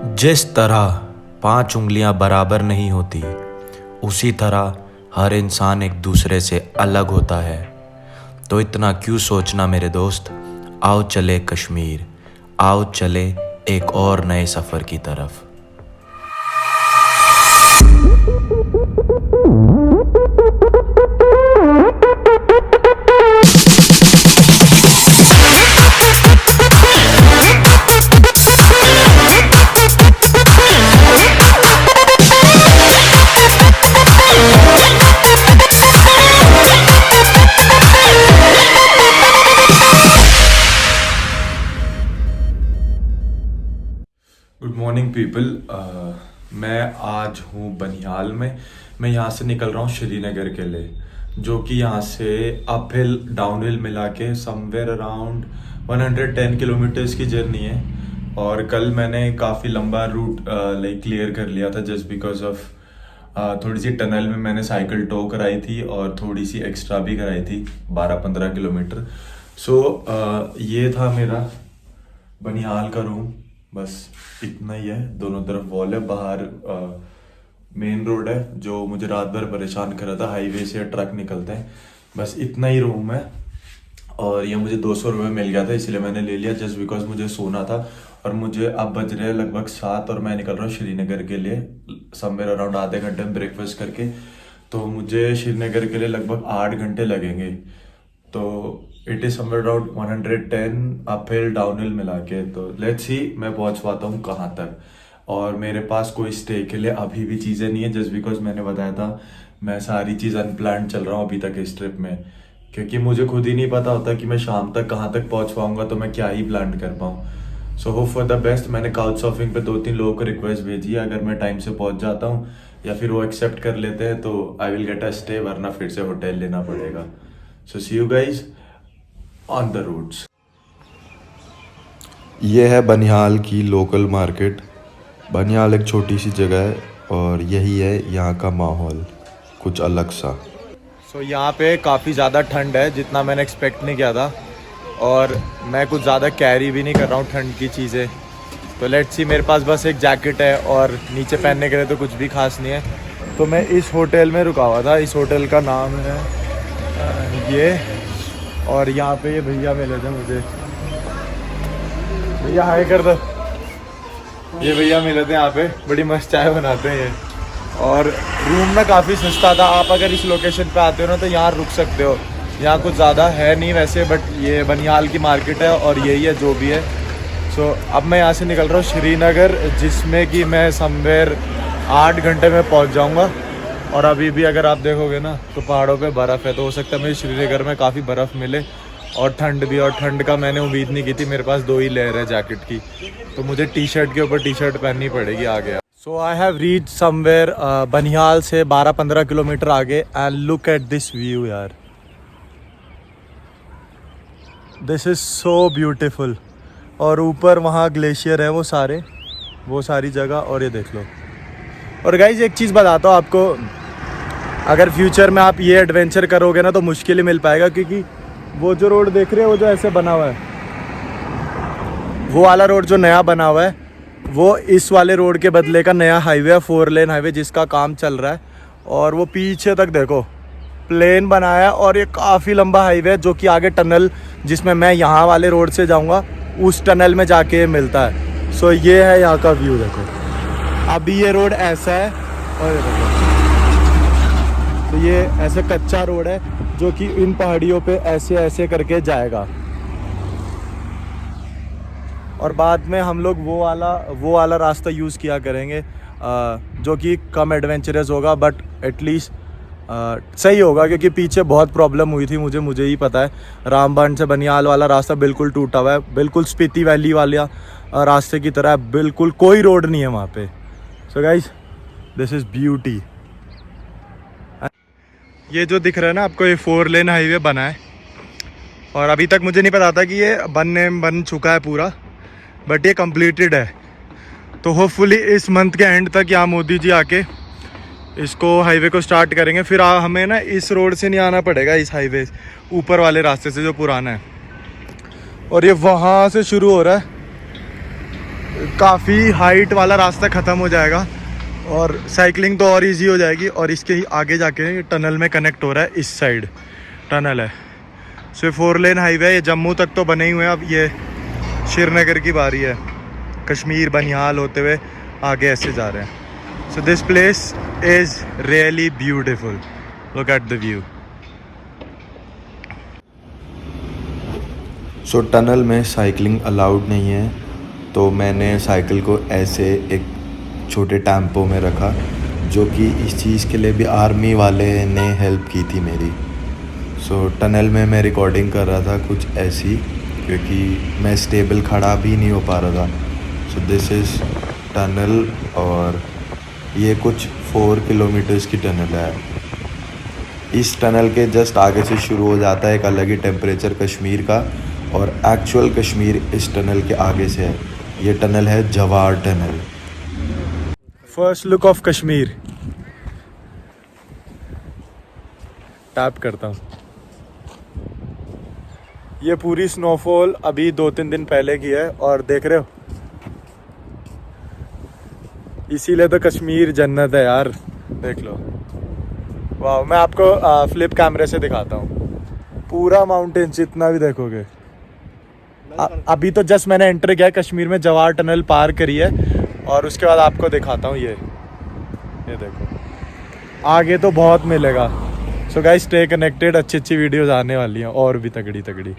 जिस तरह 5 उंगलियां बराबर नहीं होती, उसी तरह हर इंसान एक दूसरे से अलग होता है। तो इतना क्यों सोचना मेरे दोस्त, आओ चले कश्मीर, आओ चले एक और नए सफ़र की तरफ। Good morning people. मैं आज हूँ बनिहाल में। मैं यहाँ से निकल रहा हूँ श्रीनगर के लिए, जो कि यहाँ से अप हिल डाउन हिल मिला के समवेयर अराउंड 110 किलोमीटर्स की जर्नी है। और कल मैंने काफ़ी लंबा रूट लाइक क्लियर कर लिया था जस्ट बिकॉज ऑफ थोड़ी सी टनल में मैंने साइकिल टो कराई थी और थोड़ी सी एक्स्ट्रा भी कराई थी 12-15 किलोमीटर। सो ये था मेरा बनिहाल का रूम। बस इतना ही है। दोनों तरफ वॉल है, बाहर मेन रोड है जो मुझे रात भर परेशान कर रहा था, हाईवे से ट्रक निकलते हैं। बस इतना ही रूम है और ये मुझे 200 रुपये मिल गया था, इसलिए मैंने ले लिया जस्ट बिकॉज मुझे सोना था। और मुझे अब बज रहे हैं लगभग 7 और मैं निकल रहा हूँ श्रीनगर के लिए समवेयर अराउंड आधे घंटे में ब्रेकफास्ट करके। तो मुझे श्रीनगर के लिए लगभग 8 घंटे लगेंगे। तो it is somewhere around 110 up hill down hill मिला के। तो लेट्स सी मैं पहुंच पाता हूँ कहाँ तक। और मेरे पास कोई स्टे के लिए अभी भी चीज़ें नहीं है जस्ट बिकॉज मैंने बताया था मैं सारी चीज़ अनप्लान्ड चल रहा हूँ अभी तक इस ट्रिप में, क्योंकि मुझे खुद ही नहीं पता होता कि मैं शाम तक कहाँ तक पहुँच पाऊँगा, तो मैं क्या ही प्लान कर पाऊँ। So hope for the best. मैंने काउच सर्फिंग पे 2-3 लोगों को रिक्वेस्ट भेजी है, अगर मैं टाइम से पहुँच जाता हूँ या फिर वो एक्सेप्ट कर लेते हैं तो I will get a stay, वरना फिर से होटल लेना पड़ेगा। So see you guys on the roads. ये है बनिहाल की लोकल मार्केट। बनिहाल एक छोटी सी जगह है और यही है यहाँ का माहौल, कुछ अलग सा। सो यहाँ पे काफ़ी ज़्यादा ठंड है, जितना मैंने एक्सपेक्ट नहीं किया था। और मैं कुछ ज़्यादा कैरी भी नहीं कर रहा हूँ ठंड की चीज़ें। तो लेट्स सी, मेरे पास बस एक जैकेट है और नीचे पहनने के लिए तो कुछ भी खास नहीं है। तो मैं इस होटल में रुका हुआ था। इस होटल का नाम है ये। और यहाँ पे ये भैया मिले थे मुझे। भैया हाय कर दो। ये भैया मिले थे यहाँ पे, बड़ी मस्त चाय बनाते हैं ये। और रूम में काफ़ी सस्ता था। आप अगर इस लोकेशन पे आते हो ना तो यहाँ रुक सकते हो। यहाँ कुछ ज़्यादा है नहीं वैसे, बट ये बनिहाल की मार्केट है और यही है जो भी है। सो अब मैं यहाँ से निकल रहा हूँ श्रीनगर, जिसमें कि मैं समवेयर 8 घंटे में पहुँच जाऊँगा। और अभी भी अगर आप देखोगे ना तो पहाड़ों पे बर्फ़ है, तो हो सकता है मुझे श्रीनगर में काफ़ी बर्फ़ मिले और ठंड भी। और ठंड का मैंने उम्मीद नहीं की थी, मेरे पास 2 ही लेयर है जैकेट की, तो मुझे टी शर्ट के ऊपर टी शर्ट पहननी पड़ेगी आगे। So I have reach somewhere Banihal से 12-15 किलोमीटर आगे। And look at this view यार, दिस इज़ सो ब्यूटीफुल। और ऊपर वहाँ ग्लेशियर है, वो सारी जगह। और ये देख लो। और गाइज एक चीज़ बताता हूँ आपको, अगर फ्यूचर में आप ये एडवेंचर करोगे ना तो मुश्किल ही मिल पाएगा, क्योंकि वो जो रोड देख रहे हो वो जो ऐसे बना हुआ है, वो वाला रोड जो नया बना हुआ है वो इस वाले रोड के बदले का नया हाईवे है, 4 लेन हाईवे, जिसका काम चल रहा है। और वो पीछे तक देखो प्लेन बनाया है। और ये काफ़ी लंबा हाईवे है, जो कि आगे टनल, जिसमें मैं यहाँ वाले रोड से जाऊँगा, उस टनल में जाके मिलता है। सो ये है यहाँ का व्यू। देखो अभी ये रोड ऐसा है और ये देखो, तो ये ऐसे कच्चा रोड है जो कि इन पहाड़ियों पे ऐसे ऐसे करके जाएगा। और बाद में हम लोग वो वाला रास्ता यूज़ किया करेंगे, जो कि कम एडवेंचरस होगा, बट एटलीस्ट सही होगा, क्योंकि पीछे बहुत प्रॉब्लम हुई थी मुझे ही पता है। रामबन से बनिहाल वाला रास्ता बिल्कुल टूटा हुआ है, बिल्कुल स्पीति वैली वाला रास्ते की तरह, बिल्कुल कोई रोड नहीं है वहाँ पे। So guys, this is beauty. ये जो दिख रहा है ना आपको, ये 4 लेन हाईवे बना है। और अभी तक मुझे नहीं पता था कि ये बन चुका है पूरा, बट ये कंप्लीटेड है। तो होपफुली इस मंथ के एंड तक यहाँ मोदी जी आके इसको हाईवे को स्टार्ट करेंगे। फिर हमें ना इस रोड से नहीं आना पड़ेगा, इस हाईवे ऊपर वाले रास्ते से जो पुराना है। और ये वहाँ से शुरू हो रहा है काफ़ी हाइट वाला रास्ता ख़त्म हो जाएगा और साइकिलिंग तो और इजी हो जाएगी। और इसके आगे जाके टनल में कनेक्ट हो रहा है, इस साइड टनल है। सो 4 लेन हाईवे, ये जम्मू तक तो बने ही हुए हैं, अब ये श्रीनगर की बारी है, कश्मीर बनिहाल होते हुए आगे ऐसे जा रहे हैं। So this place is really beautiful, look at the view. So tunnel में साइकिलिंग अलाउड नहीं है, तो मैंने साइकिल को ऐसे एक छोटे टेम्पो में रखा, जो कि इस चीज़ के लिए भी आर्मी वाले ने हेल्प की थी मेरी। सो टनल में मैं रिकॉर्डिंग कर रहा था कुछ ऐसी, क्योंकि मैं स्टेबल खड़ा भी नहीं हो पा रहा था। सो दिस इज़ टनल, और ये कुछ 4 किलोमीटर्स की टनल है। इस टनल के जस्ट आगे से शुरू हो जाता है एक अलग ही टेम्परेचर कश्मीर का, और एक्चुअल कश्मीर इस टनल के आगे से है। ये टनल है जवार tunnel. First look of Kashmir, tap करता हूँ। ये पूरी स्नोफॉल अभी 2-3 दिन पहले की है, और देख रहे हो, इसीलिए तो कश्मीर जन्नत है यार। देख लो, वाह। मैं आपको फ्लिप कैमरे से दिखाता हूँ, पूरा माउंटेन जितना भी देखोगे। अभी तो जस्ट मैंने एंटर किया कश्मीर में, जवार टनल पार करी है, और उसके बाद आपको दिखाता हूँ। ये देखो, आगे तो बहुत मिलेगा। सो गाइस, स्टे कनेक्टेड, अच्छी अच्छी वीडियोस आने वाली हैं और भी तगड़ी तगड़ी।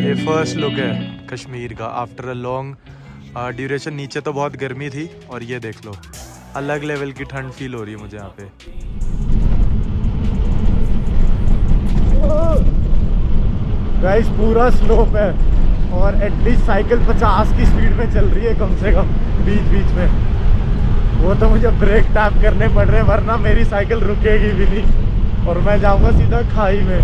ये फर्स्ट लुक है कश्मीर का आफ्टर अ लॉन्ग ड्यूरेशन। नीचे तो बहुत गर्मी थी, और ये देख लो, अलग लेवल की ठंड फील हो रही है मुझे यहाँ पे। गाइस, पूरा स्लोप है, और एटलीस्ट साइकिल 50 की स्पीड में चल रही है कम से कम बीच बीच में। वो तो मुझे ब्रेक टैप करने पड़ रहे हैं, वरना मेरी साइकिल रुकेगी भी नहीं और मैं जाऊंगा सीधा खाई में।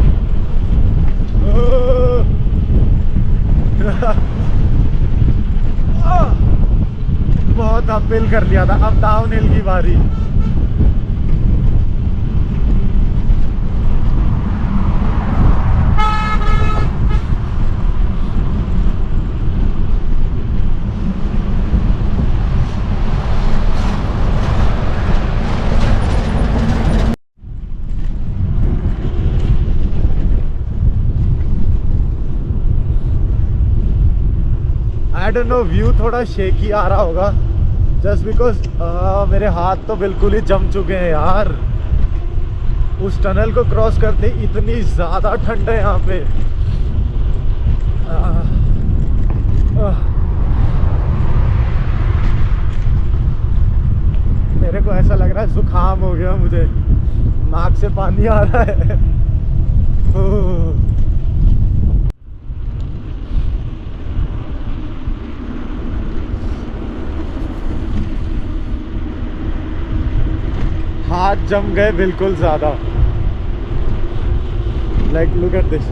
बहुत अपहिल कर लिया था, अब डाउन हिल की बारी। आई डोंट नो, व्यू थोड़ा शेकी आ रहा होगा, जस्ट बिकॉज मेरे हाथ तो बिल्कुल ही जम चुके हैं यार। उस टनल को क्रॉस करते इतनी ज़्यादा ठंड है यहाँ पे। मेरे को ऐसा लग रहा है जुकाम हो गया मुझे, नाक से पानी आ रहा है। हाथ जम गए बिल्कुल ज़्यादा। Like look at this.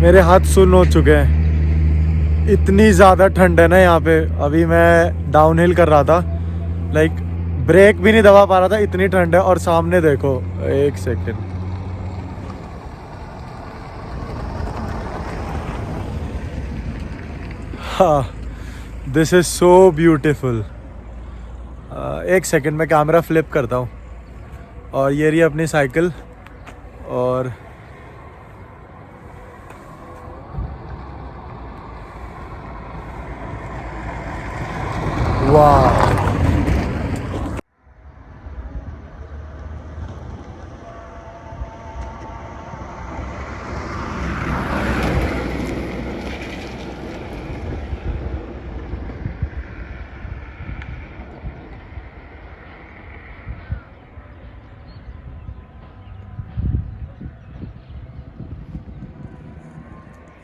मेरे हाथ सुन्न हो चुके हैं, इतनी ज़्यादा ठंड है ना यहाँ पे। अभी मैं डाउनहिल कर रहा था, लाइक ब्रेक भी नहीं दबा पा रहा था, इतनी ठंड है। और सामने देखो, एक सेकेंड, हाँ, दिस इज़ सो ब्यूटिफुल। एक सेकेंड में कैमरा फ्लिप करता हूँ। और ये रही अपनी साइकिल, और वाह,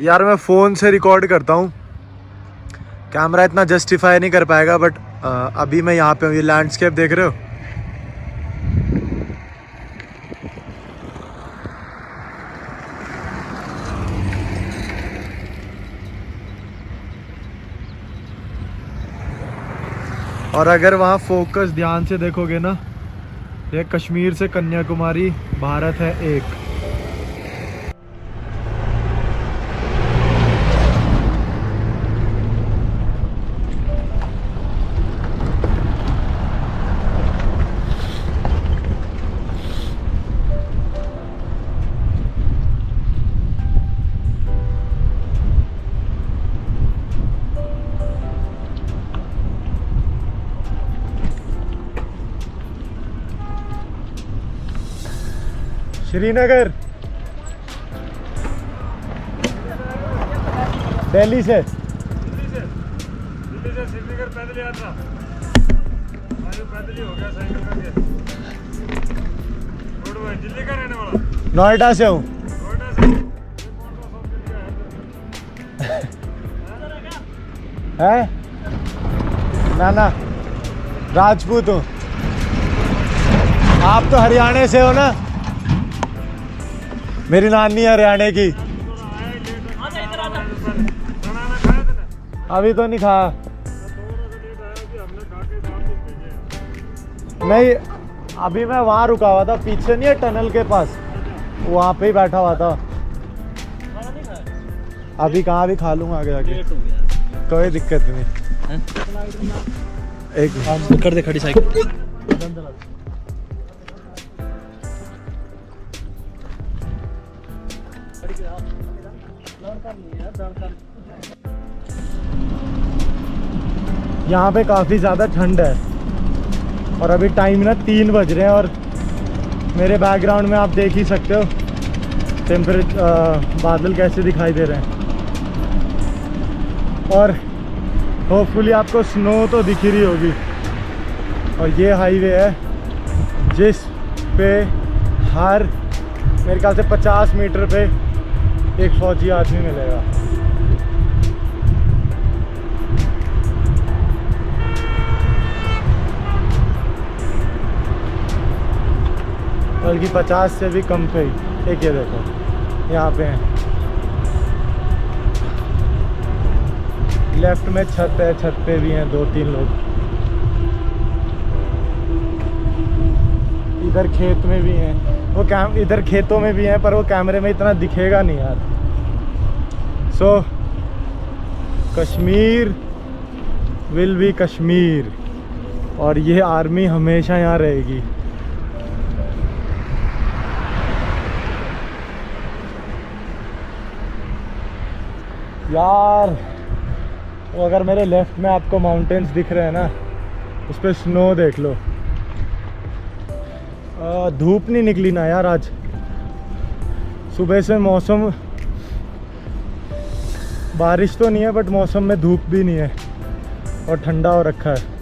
यार मैं फ़ोन से रिकॉर्ड करता हूँ, कैमरा इतना जस्टिफाई नहीं कर पाएगा, बट अभी मैं यहाँ पे हूँ। ये लैंडस्केप देख रहे हो, और अगर वहाँ फोकस ध्यान से देखोगे ना, ये कश्मीर से कन्याकुमारी भारत है एक। श्रीनगर, दिल्ली से श्रीनगर पैदल यात्रा, पैदल ही हो गया साइकिल करके। दिल्ली का रहने वाला, नोएडा से हूँ। नोएडा से है ना, राजपूत हूँ। आप तो हरियाणा से हो ना? मेरी नानी है हरियाणा की। अभी तो नहीं खाया, नहीं, अभी मैं वहाँ रुका हुआ था, पीछे नहीं है टनल के पास, वहाँ पे ही बैठा हुआ था। अभी कहाँ, भी खा लूँगा आगे जाके, कोई दिक्कत नहीं। एक कर दे खड़ी साइकिल। यहाँ पे काफ़ी ज़्यादा ठंड है, और अभी टाइम ना 3 बज रहे हैं, और मेरे बैकग्राउंड में आप देख ही सकते हो बादल कैसे दिखाई दे रहे हैं। और होपफुली आपको स्नो तो दिख ही रही होगी। और ये हाईवे है जिस पे हर मेरे ख्याल से 50 मीटर पे एक फौजी आदमी मिलेगा। बल्कि 50 से भी कम पे ही। एक ये देखो, यहाँ पे हैं, लेफ्ट में छत है, छत पे भी हैं 2-3 लोग, इधर खेत में भी हैं, वो इधर खेतों में भी हैं, पर वो कैमरे में इतना दिखेगा नहीं यार। सो कश्मीर विल बी कश्मीर, और ये आर्मी हमेशा यहाँ रहेगी। यार वो अगर मेरे लेफ्ट में आपको माउंटेन्स दिख रहे हैं ना, उस पर स्नो देख लो। धूप नहीं निकली ना यार आज, सुबह से मौसम, बारिश तो नहीं है बट मौसम में धूप भी नहीं है, और ठंडा हो रखा है।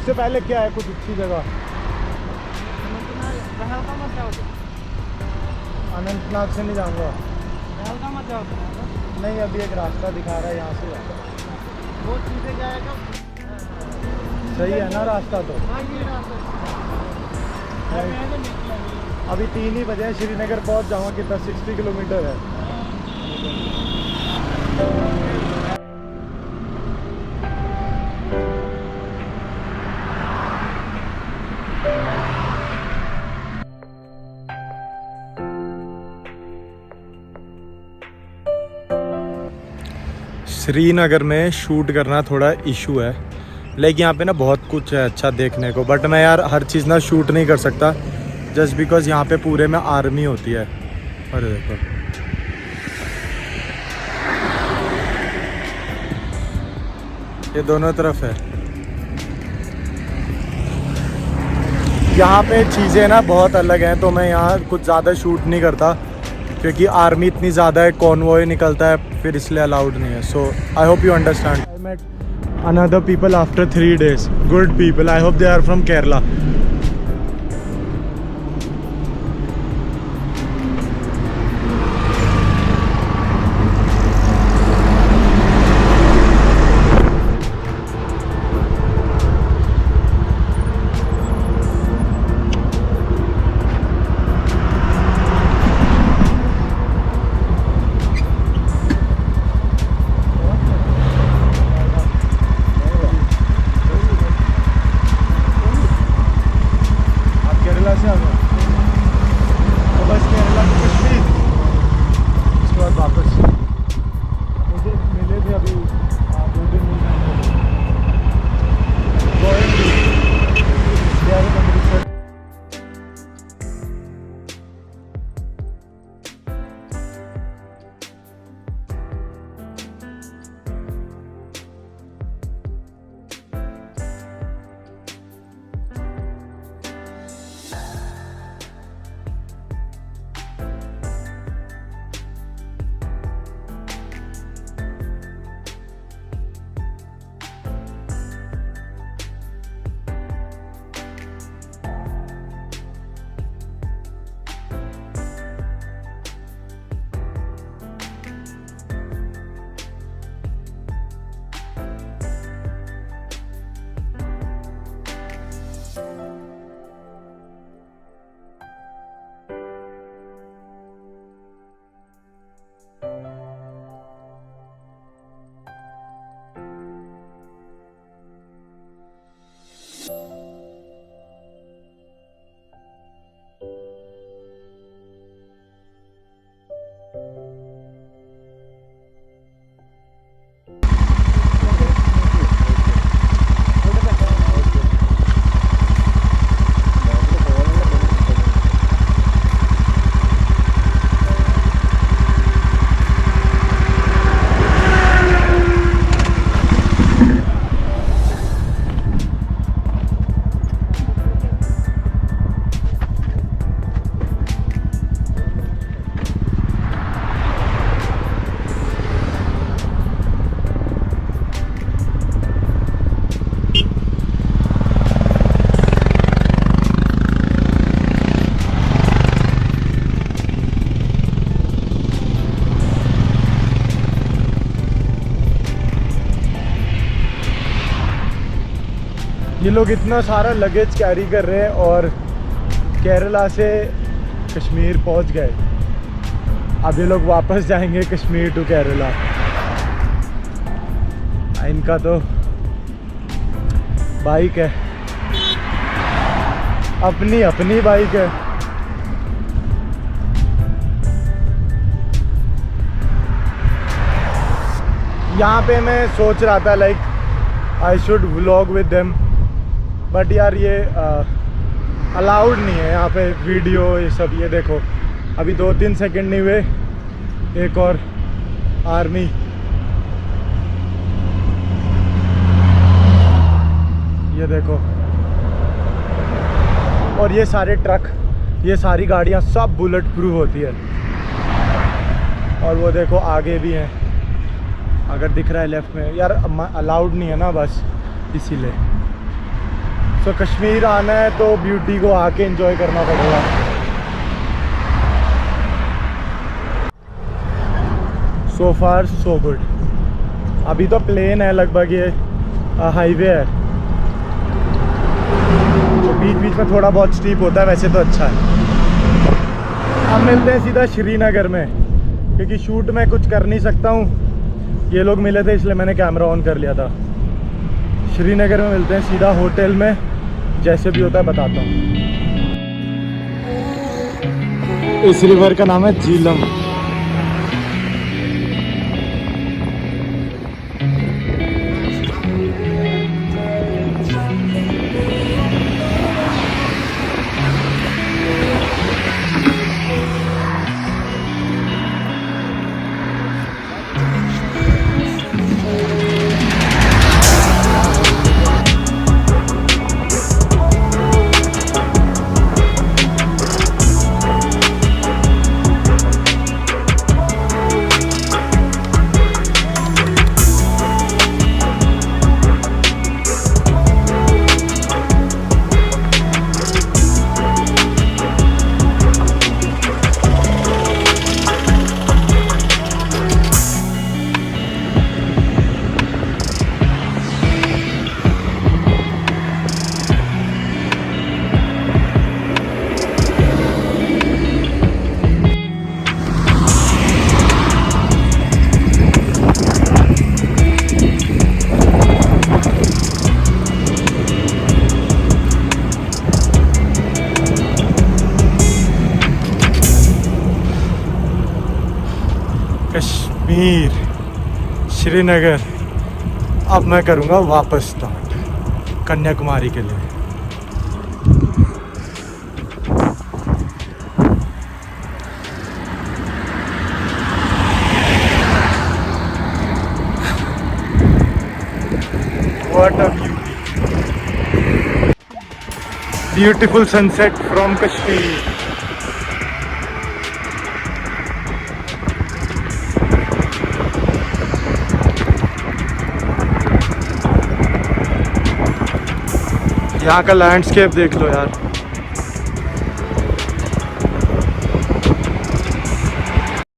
उससे पहले क्या है कुछ अच्छी जगह? अनंतनाग से नहीं जाऊँगा। नहीं, अभी एक रास्ता दिखा रहा है यहाँ से जाता। वो सीधे जाएगा। सही है ना रास्ता? तो हाँ, ये रास्ता अभी 3 ही बजे हैं, श्रीनगर पहुँच जाऊँगा। कितना 60 किलोमीटर है। श्रीनगर में शूट करना थोड़ा इशू है, लेकिन यहाँ पे ना बहुत कुछ है अच्छा देखने को। बट मैं यार हर चीज़ ना शूट नहीं कर सकता, जस्ट बिकॉज यहाँ पे पूरे में आर्मी होती है। अरे देखो, ये दोनों तरफ है। यहाँ पे चीज़ें ना बहुत अलग हैं, तो मैं यहाँ कुछ ज़्यादा शूट नहीं करता क्योंकि आर्मी इतनी ज़्यादा है, कॉन्वॉय निकलता है, फिर इसलिए अलाउड नहीं है। So I hope you understand. I met another people after 3 days, good people. I hope they are from Kerala. ये लोग इतना सारा लगेज कैरी कर रहे हैं और केरला से कश्मीर पहुंच गए। अब ये लोग वापस जाएंगे कश्मीर टू केरला। इनका तो बाइक है, अपनी अपनी बाइक है। यहाँ पे मैं सोच रहा था like I should vlog with them, but यार ये अलाउड नहीं है यहाँ पे वीडियो ये सब। ये देखो अभी 2-3 सेकंड नहीं हुए, एक और आर्मी। ये देखो, और ये सारे ट्रक, ये सारी गाड़ियाँ सब बुलेट प्रूफ होती है। और वो देखो आगे भी हैं, अगर दिख रहा है लेफ्ट में। यार अलाउड नहीं है ना, बस इसीलिए। तो कश्मीर आना है तो ब्यूटी को आके एंजॉय करना पड़ेगा। सो फार सो गुड। अभी तो प्लेन है लगभग, ये हाईवे है, तो बीच बीच में थोड़ा बहुत स्टीप होता है, वैसे तो अच्छा है। अब मिलते हैं सीधा श्रीनगर में, क्योंकि शूट में कुछ कर नहीं सकता हूँ। ये लोग मिले थे इसलिए मैंने कैमरा ऑन कर लिया था। श्रीनगर में मिलते हैं सीधा होटल में, जैसे भी होता है बताता हूँ। इस रिवर का नाम है झीलम। कश्मीर, श्रीनगर। अब मैं करूँगा वापस स्टार्ट कन्याकुमारी के लिए। What a beauty! Beautiful sunset from Kashmir. यहाँ का लैंडस्केप देख लो यार।